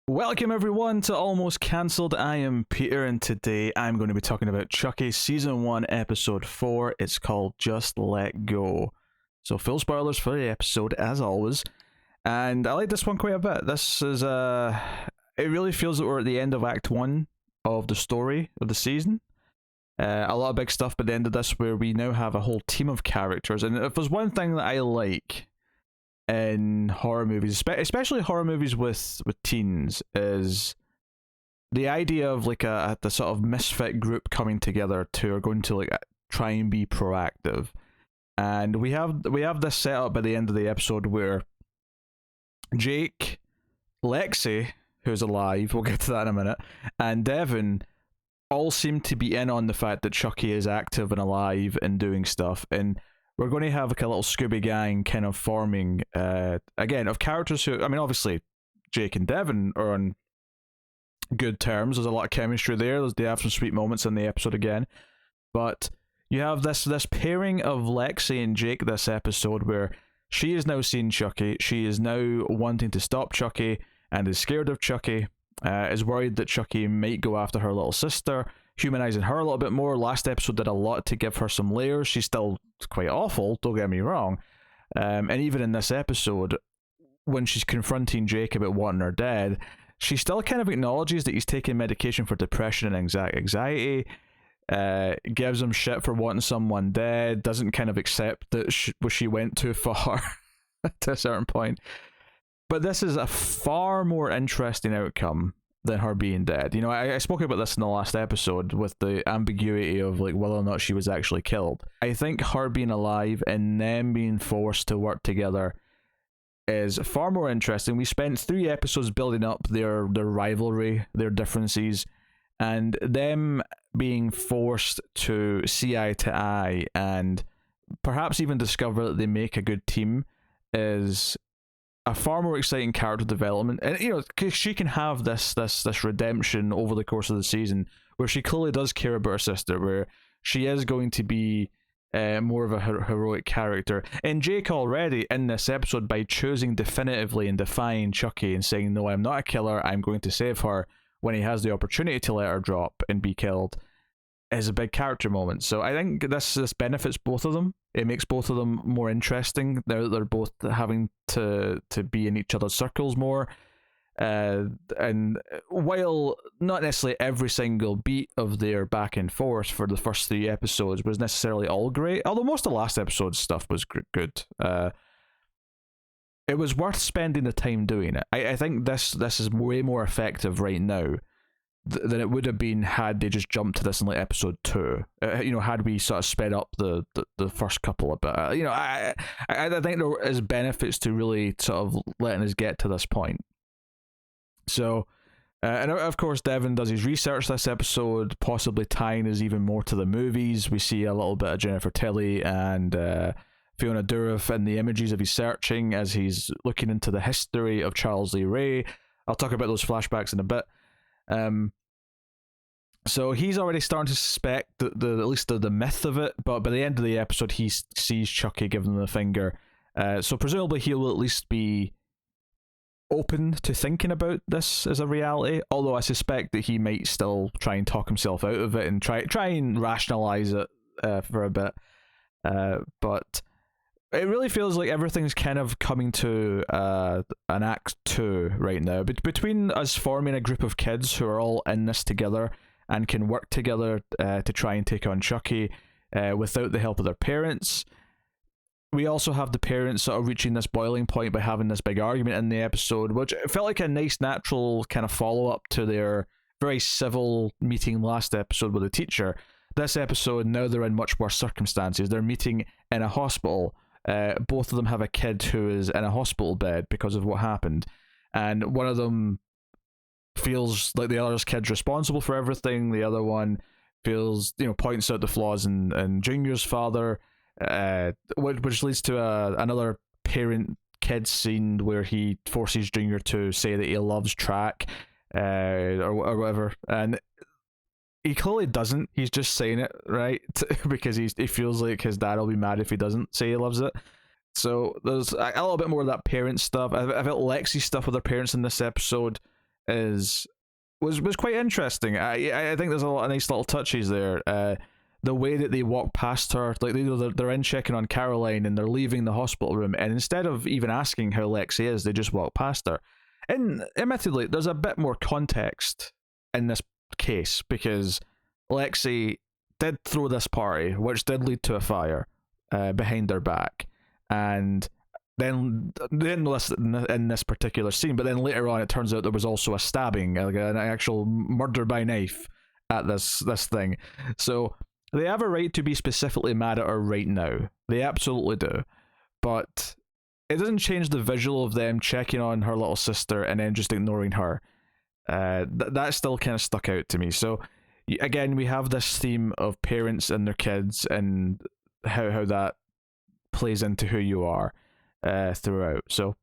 Welcome everyone to Almost Cancelled. I am Peter and today I'm going to be talking about Chucky Season 1 Episode 4. It's called Just Let Go. So full spoilers for the episode as always. And I like this one quite a bit. This is it really feels that we're at the end of Act 1 of the story of the season. A lot of big stuff by the end of this where we now have a whole team of characters. And if there's one thing that I like in horror movies, especially horror movies with teens, is the idea of like the sort of misfit group coming together to are going to like try and be proactive. And we have this set up by the end of the episode where Jake, Lexi, who's alive, we'll get to that in a minute, and Devon all seem to be in on the fact that Chucky is active and alive and doing stuff, and we're going to have like a little Scooby gang kind of forming, again, of characters who, I mean, obviously, Jake and Devon are on good terms. There's a lot of chemistry there. They have some sweet moments in the episode again. But you have this pairing of Lexi and Jake this episode where she has now seen Chucky. She is now wanting to stop Chucky and is scared of Chucky, is worried that Chucky might go after her little sister, humanizing her a little bit more. Last episode did a lot to give her some layers. She's still quite awful, don't get me wrong. And even in this episode, when she's confronting Jake about wanting her dead, she still kind of acknowledges that he's taking medication for depression and anxiety, gives him shit for wanting someone dead, doesn't kind of accept that she went too far to a certain point. But this is a far more interesting outcome than her being dead. You know, I spoke about this in the last episode with the ambiguity of like whether or not she was actually killed. I think her being alive and them being forced to work together is far more interesting. We spent 3 episodes building up their rivalry, their differences, and them being forced to see eye to eye and perhaps even discover that they make a good team is a far more exciting character development. And you know, cause she can have this redemption over the course of the season where she clearly does care about her sister, where she is going to be more of a heroic character. And Jake already in this episode, by choosing definitively and defying Chucky and saying, no, I'm not a killer, I'm going to save her, when he has the opportunity to let her drop and be killed, is a big character moment. So I think this benefits both of them. It makes both of them more interesting. They're both having to be in each other's circles more. And while not necessarily every single beat of their back and forth for the first 3 episodes was necessarily all great, although most of the last episode's stuff was good, it was worth spending the time doing it. I think this is way more effective right now than it would have been had they just jumped to this in like episode 2. You know, had we sort of sped up the first couple a bit. You know, I think there is benefits to really sort of letting us get to this point. So, and of course, Devon does his research this episode, possibly tying us even more to the movies. We see a little bit of Jennifer Tilly and Fiona Dourif in the images of his searching as he's looking into the history of Charles Lee Ray. I'll talk about those flashbacks in a bit. So he's already starting to suspect at least the myth of it, but by the end of the episode he sees Chucky giving him the finger. So presumably he'll at least be open to thinking about this as a reality, although I suspect that he might still try and talk himself out of it and try and rationalize it for a bit. But it really feels like everything's kind of coming to an act 2 right now. But between us forming a group of kids who are all in this together and can work together to try and take on Chucky without the help of their parents, we also have the parents sort of reaching this boiling point by having this big argument in the episode, which felt like a nice natural kind of follow-up to their very civil meeting last episode with the teacher. This episode, now they're in much worse circumstances. They're meeting in a hospital. Both of them have a kid who is in a hospital bed because of what happened, and one of them feels like the other's kid's responsible for everything. The other one feels, you know, points out the flaws in Junior's father, which leads to another parent-kid scene where he forces Junior to say that he loves track, or whatever, and he clearly doesn't. He's just saying it, right? Because he feels like his dad will be mad if he doesn't say he loves it. So there's a little bit more of that parent stuff. I felt Lexi's stuff with her parents in this episode is was quite interesting. I think there's a lot of nice little touches there. The way that they walk past her, like they're in checking on Caroline and they're leaving the hospital room, and instead of even asking how Lexi is, they just walk past her. And admittedly, there's a bit more context in this case because Lexi did throw this party, which did lead to a fire behind her back, and then didn't know this in this particular scene, but then later on it turns out there was also a stabbing, like an actual murder by knife at this thing. So they have a right to be specifically mad at her right now. They absolutely do. But it doesn't change the visual of them checking on her little sister and then just ignoring her. That still kind of stuck out to me. So again, we have this theme of parents and their kids and how that plays into who you are throughout. So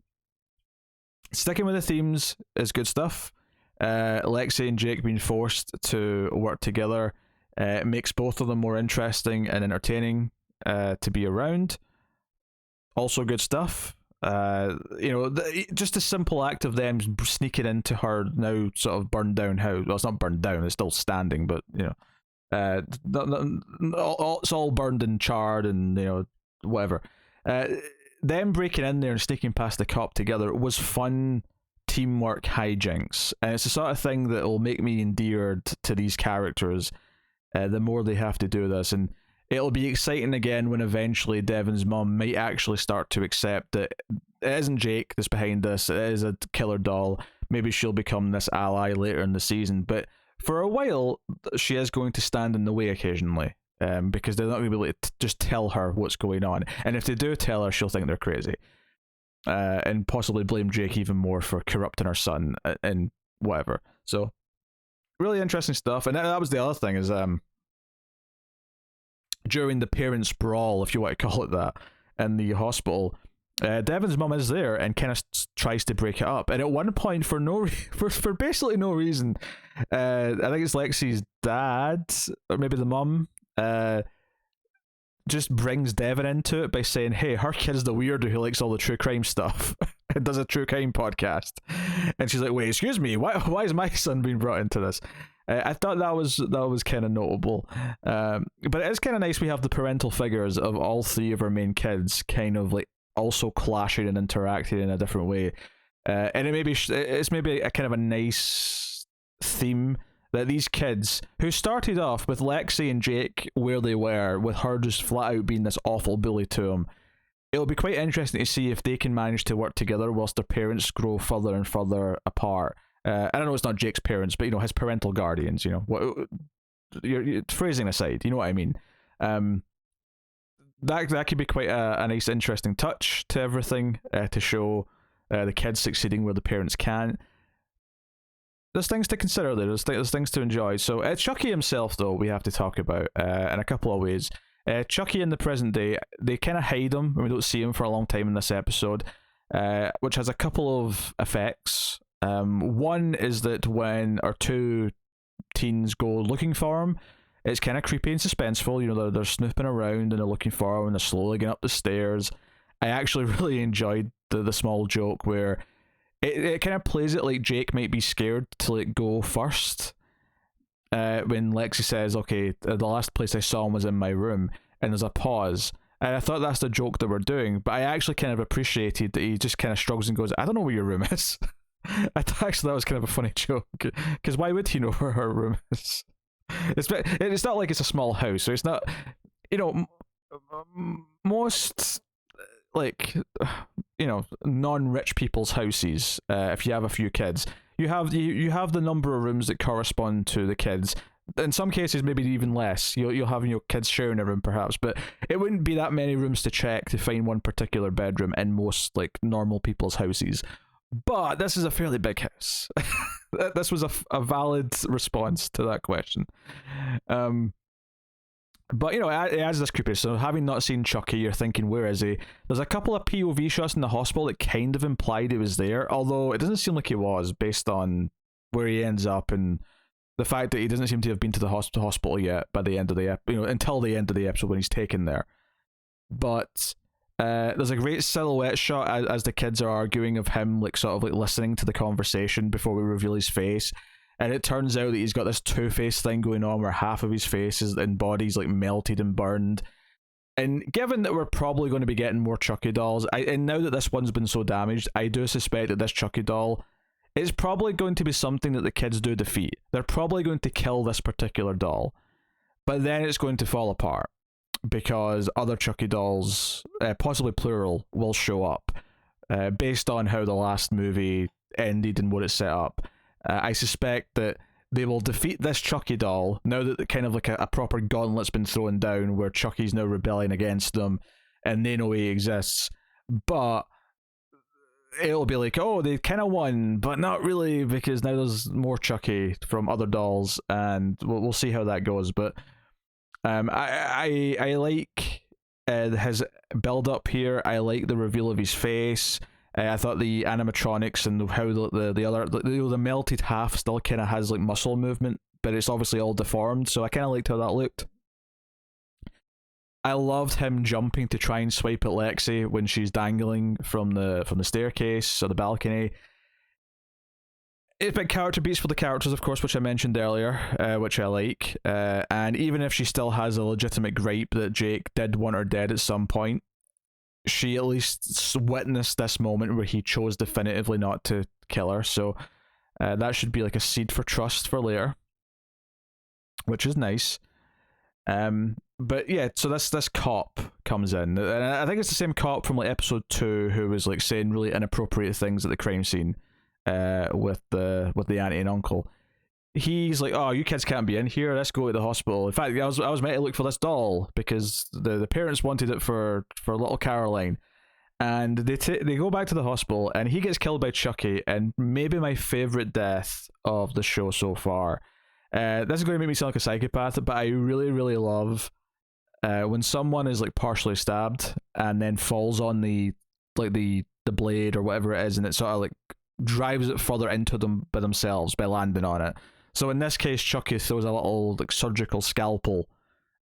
sticking with the themes is good stuff. Lexi and Jake being forced to work together makes both of them more interesting and entertaining to be around. Also good stuff. Just a simple act of them sneaking into her now sort of burned down house. Well, it's not burned down, it's still standing, but it's all burned and charred and whatever. Them breaking in there and sneaking past the cop together was fun teamwork hijinks, and it's the sort of thing that will make me endeared to these characters the more they have to do this. And it'll be exciting again when eventually Devon's mum might actually start to accept that it isn't Jake that's behind this, it is a killer doll. Maybe she'll become this ally later in the season, but for a while she is going to stand in the way occasionally, because they're not going to be able to just tell her what's going on, and if they do tell her, she'll think they're crazy, and possibly blame Jake even more for corrupting her son and whatever. So really interesting stuff. And that was the other thing is during the parents' brawl, if you want to call it that, in the hospital, Devon's mum is there and kind of tries to break it up. And at one point, for basically no reason, I think it's Lexi's dad or maybe the mum just brings Devon into it by saying, "Hey, her kid's the weirdo who likes all the true crime stuff and does a true crime podcast." And she's like, "Wait, excuse me, why is my son being brought into this?" I thought that was kind of notable, but it is kind of nice. We have the parental figures of all three of our main kids kind of like also clashing and interacting in a different way, and it's maybe a kind of a nice theme that these kids who started off with Lexi and Jake where they were, with her just flat out being this awful bully to them, it'll be quite interesting to see if they can manage to work together whilst their parents grow further and further apart. I don't know, it's not Jake's parents, but his parental guardians. You're phrasing aside, you know what I mean. That could be quite a nice, interesting touch to everything, to show the kids succeeding where the parents can't. There's things to consider there. There's things to enjoy. So Chucky himself, though, we have to talk about in a couple of ways. Chucky in the present day, they kind of hide him, and we don't see him for a long time in this episode, which has a couple of effects. One is that when our two teens go looking for him, it's kind of creepy and suspenseful. They're snooping around and they're looking for him and they're slowly getting up the stairs. I actually really enjoyed the small joke where it kind of plays it like Jake might be scared to let go first. When Lexi says, "Okay, the last place I saw him was in my room," and there's a pause. And I thought that's the joke that we're doing, but I actually kind of appreciated that he just kind of shrugs and goes, "I don't know where your room is." I thought actually that was kind of a funny joke, because why would he know where her room is? It's not like it's a small house, so it's not, most non-rich people's houses, if you have a few kids, you have the number of rooms that correspond to the kids. In some cases, maybe even less. You'll have kids sharing a room perhaps, but it wouldn't be that many rooms to check to find one particular bedroom in most normal people's houses. But this is a fairly big house. This was a valid response to that question. But it adds this creepy. So having not seen Chucky, you're thinking, where is he? There's a couple of POV shots in the hospital that kind of implied he was there, although it doesn't seem like he was, based on where he ends up and the fact that he doesn't seem to have been to the hospital yet by the end of the until the end of the episode when he's taken there. But There's a great silhouette shot as the kids are arguing of him, like sort of like listening to the conversation before we reveal his face. And it turns out that he's got this two-face thing going on where half of his face is and body's like melted and burned. And given that we're probably going to be getting more Chucky dolls, and now that this one's been so damaged, I do suspect that this Chucky doll is probably going to be something that the kids do defeat. They're probably going to kill this particular doll, but then it's going to fall apart because other Chucky dolls, possibly plural, will show up based on how the last movie ended and what it set up. I suspect that they will defeat this Chucky doll now that kind of like a proper gauntlet's been thrown down where Chucky's now rebelling against them and they know he exists. But it'll be like, oh, they kind of won, but not really, because now there's more Chucky from other dolls, and we'll see how that goes. But I like his build up here. I like the reveal of his face. I thought the animatronics and how the melted half still kind of has like muscle movement, but it's obviously all deformed. So I kind of liked how that looked. I loved him jumping to try and swipe at Lexi when she's dangling from the staircase or the balcony. It's big character beats for the characters, of course, which I mentioned earlier, which I like. And even if she still has a legitimate gripe that Jake did want her dead at some point, she at least witnessed this moment where he chose definitively not to kill her. So that should be like a seed for trust for later, which is nice. But yeah, so this cop comes in, and I think it's the same cop from like episode 2 who was like saying really inappropriate things at the crime scene with the auntie and uncle. He's like, oh, you kids can't be in here, let's go to the hospital. In fact, I was meant to look for this doll because the parents wanted it for little Caroline. And they go back to the hospital and he gets killed by Chucky, and maybe my favourite death of the show so far. This is going to make me sound like a psychopath, but I really, really love when someone is like partially stabbed and then falls on the blade or whatever it is, and it sort of like drives it further into them by themselves by landing on it. So in this case, Chucky throws a little like surgical scalpel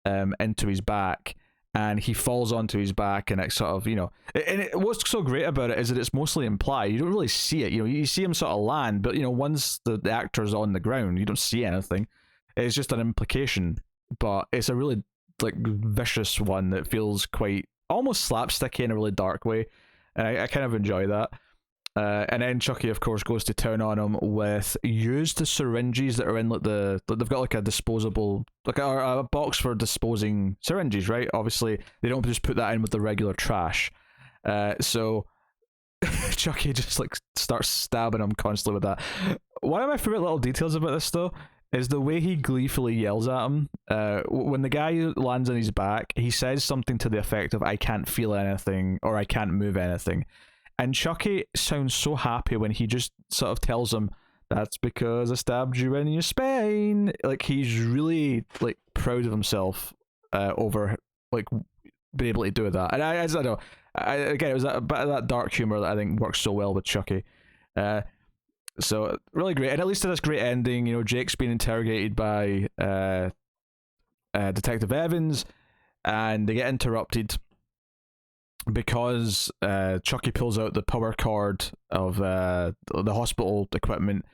into his back, and he falls onto his back, and it sort of, what's so great about it is that it's mostly implied. You don't really see it. You see him sort of land, but once the actor's on the ground, you don't see anything. It's just an implication, but it's a really like vicious one that feels quite almost slapsticky in a really dark way, and I kind of enjoy that. And then Chucky, of course, goes to town on him with used syringes that are in like they've got like a disposable, like a box for disposing syringes, right? Obviously, they don't just put that in with the regular trash. So Chucky just like starts stabbing him constantly with that. One of my favorite little details about this though is the way he gleefully yells at him. When the guy lands on his back, he says something to the effect of "I can't feel anything" or "I can't move anything." And Chucky sounds so happy when he just sort of tells him, "That's because I stabbed you in your spine." Like he's really like proud of himself over like being able to do that. And I don't know. Again, it was a bit of that dark humor that I think works so well with Chucky. So really great, and at least to this great ending. Jake's being interrogated by Detective Evans, and they get interrupted because Chucky pulls out the power cord of the hospital equipment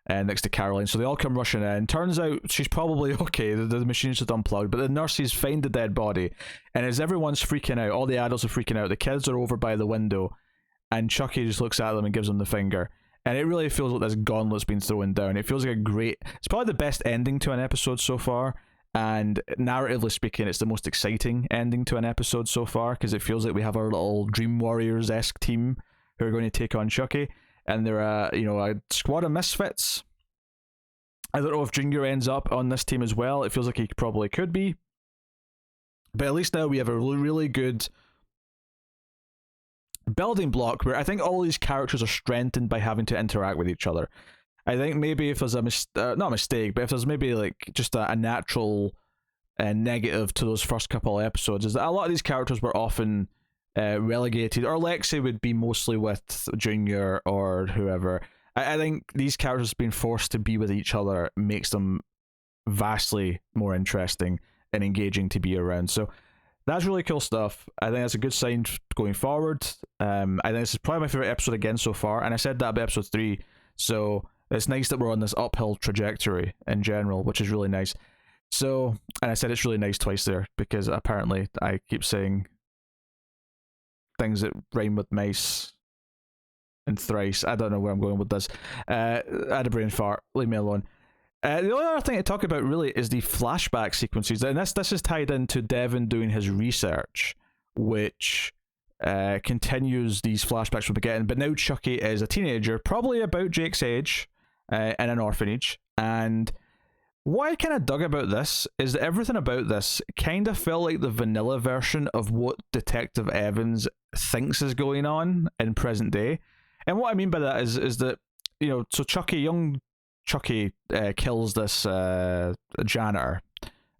next to Caroline. So they all come rushing in. Turns out she's probably okay. The machine's just unplugged, but the nurses find the dead body, and as everyone's freaking out, all the adults are freaking out, the kids are over by the window, and Chucky just looks at them and gives them the finger. And it really feels like this gauntlet's been thrown down. It feels like it's probably the best ending to an episode so far. And narratively speaking, it's the most exciting ending to an episode so far, because it feels like we have our little Dream Warriors-esque team who are going to take on Chucky, and they're a squad of misfits. I don't know if Junior ends up on this team as well. It feels like he probably could be, but at least now we have a really, really good building block where I think all these characters are strengthened by having to interact with each other. I think maybe if there's not a mistake, but if there's maybe like just a natural negative to those first couple of episodes, is that a lot of these characters were often relegated, or Lexi would be mostly with Junior or whoever. I think these characters being forced to be with each other makes them vastly more interesting and engaging to be around. So That's really cool stuff. I think that's a good sign going forward. I think this is probably my favorite episode again so far, and I said that about episode 3, so it's nice that we're on this uphill trajectory in general, which is really nice. So, and I said it's really nice twice there, because apparently I keep saying things that rhyme with mice and thrice. I don't know where I'm going with this. I had a brain fart. Leave me alone. The only other thing to talk about really is the flashback sequences, and this is tied into Devon doing his research, which continues these flashbacks we'll be getting. But now Chucky is a teenager, probably about Jake's age, in an orphanage. And what I kind of dug about this is that everything about this kind of felt like the vanilla version of what Detective Evans thinks is going on in present day. And what I mean by that is that, so young Chucky kills this janitor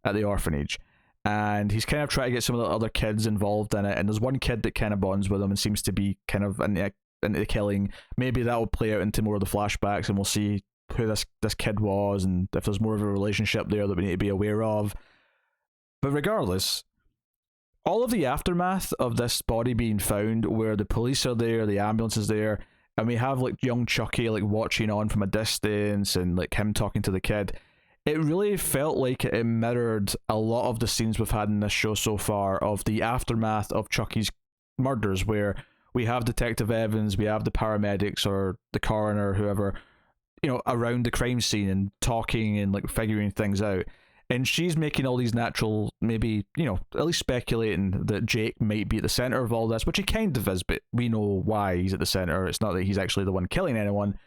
at the orphanage, and he's kind of trying to get some of the other kids involved in it, and there's one kid that kind of bonds with him and seems to be kind of into the killing. Maybe that will play out into more of the flashbacks, and we'll see who this kid was, and if there's more of a relationship there that we need to be aware of. But regardless, all of the aftermath of this body being found, where the police are there, the ambulance is there, and we have like young Chucky like watching on from a distance, and like him talking to the kid, it really felt like it mirrored a lot of the scenes we've had in this show so far of the aftermath of Chucky's murders, where we have Detective Evans, we have the paramedics or the coroner or whoever, around the crime scene and talking and like figuring things out. And she's making all these natural, maybe, at least speculating that Jake might be at the center of all this, which he kind of is, but we know why he's at the center. It's not that he's actually the one killing anyone.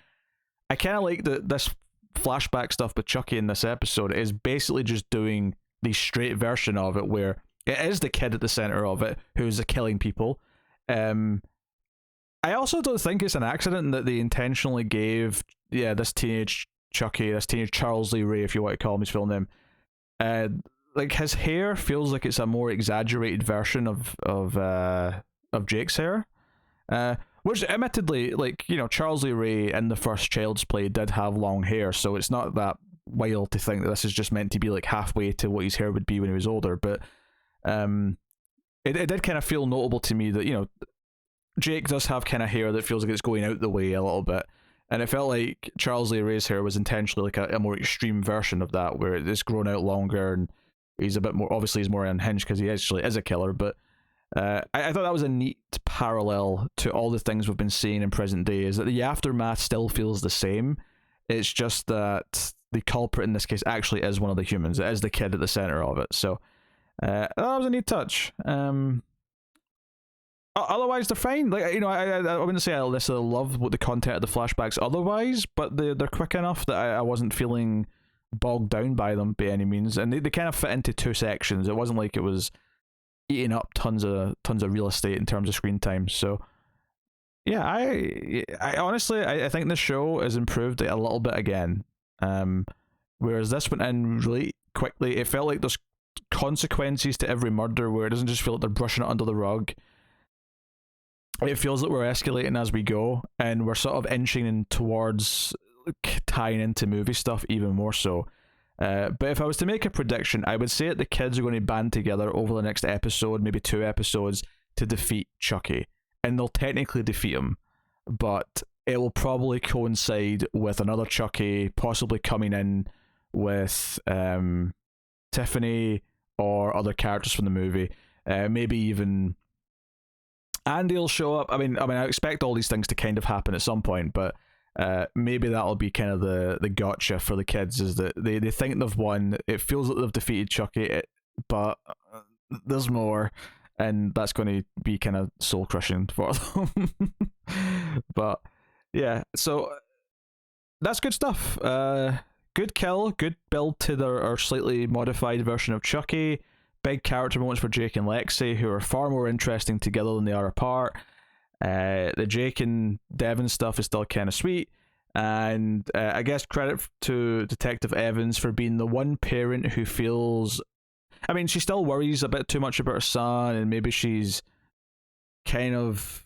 I kind of like that this flashback stuff with Chucky in this episode is basically just doing the straight version of it, where it is the kid at the center of it who's killing people. I also don't think it's an accident that they intentionally gave, this teenage Chucky, this teenage Charles Lee Ray, if you want to call him his full name, like his hair feels like it's a more exaggerated version of Jake's hair, which admittedly, like, Charles Lee Ray in the first Child's Play did have long hair, so it's not that wild to think that this is just meant to be like halfway to what his hair would be when he was older. But it did kind of feel notable to me that Jake does have kind of hair that feels like it's going out the way a little bit. And it felt like Charles Lee Ray's hair was intentionally like a more extreme version of that, where it's grown out longer and he's a bit more, obviously he's more unhinged because he actually is a killer. But I thought that was a neat parallel to all the things we've been seeing in present day, is that the aftermath still feels the same. It's just that the culprit in this case actually is one of the humans. It is the kid at the center of it. So that was a neat touch. Otherwise, they're fine. Like, I wouldn't say I necessarily love what the content of the flashbacks otherwise, but they're quick enough that I wasn't feeling bogged down by them by any means, and they kind of fit into 2 sections. It wasn't like it was eating up tons of real estate in terms of screen time. So yeah, I honestly I think this show has improved it a little bit again. Whereas this went in really quickly. It felt like there's consequences to every murder, where it doesn't just feel like they're brushing it under the rug. It feels like we're escalating as we go, and we're sort of inching in towards tying into movie stuff even more so. But if I was to make a prediction, I would say that the kids are going to band together over the next episode, maybe 2 episodes, to defeat Chucky. And they'll technically defeat him, but it will probably coincide with another Chucky possibly coming in with Tiffany or other characters from the movie. Maybe even Andy will show up. I mean, I expect all these things to kind of happen at some point, but maybe that'll be kind of the gotcha for the kids, is that they think they've won. It feels like they've defeated Chucky, but there's more, and that's going to be kind of soul crushing for them. But yeah, so that's good stuff. Good kill, good build to their slightly modified version of Chucky. Big character moments for Jake and Lexi, who are far more interesting together than they are apart. The Jake and Devon stuff is still kind of sweet, and I guess credit to Detective Evans for being the one parent who feels, I mean, she still worries a bit too much about her son, and maybe she's kind of,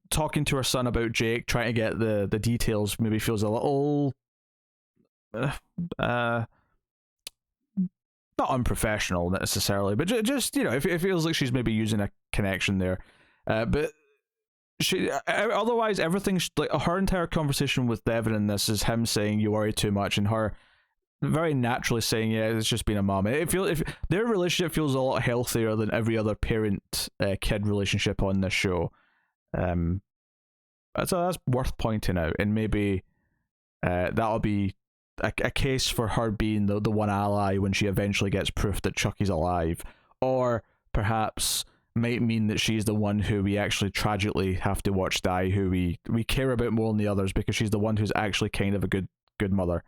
talking to her son about Jake, trying to get the details, maybe feels a little not not unprofessional necessarily, but just it feels like she's maybe using a connection there. But she otherwise everything's like her entire conversation with Devon in this is him saying you worry too much, and her very naturally saying yeah, it's just being a mom. If their relationship feels a lot healthier than every other parent kid relationship on this show. So that's worth pointing out, and maybe that'll be a case for her being the one ally when she eventually gets proof that Chucky's alive, or perhaps might mean that she's the one who we actually tragically have to watch die, who we care about more than the others because she's the one who's actually kind of a good mother.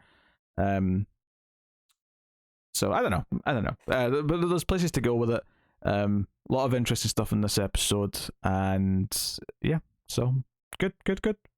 So I don't know. But there's places to go with it. A lot of interesting stuff in this episode, and yeah, so good.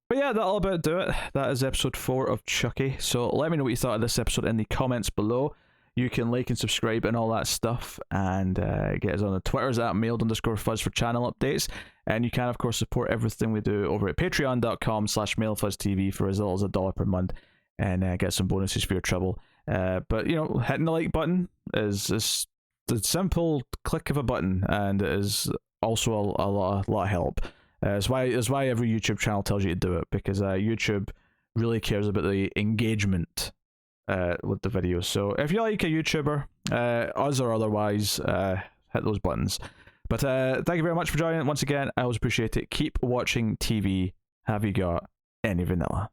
But yeah, that'll about do it. That is episode 4 of Chucky. So let me know what you thought of this episode in the comments below. You can like and subscribe and all that stuff, and get us on the Twitters at mailed_fuzz for channel updates. And you can, of course, support everything we do over at patreon.com/mailfuzztv for as little as $1 per month, and get some bonuses for your trouble. But hitting the like button is the simple click of a button, and it is also a lot of help. It's why every YouTube channel tells you to do it, because YouTube really cares about the engagement with the videos. So if you like a YouTuber, us or otherwise, hit those buttons. But thank you very much for joining once again. I always appreciate it. Keep watching TV. Have you got any vanilla?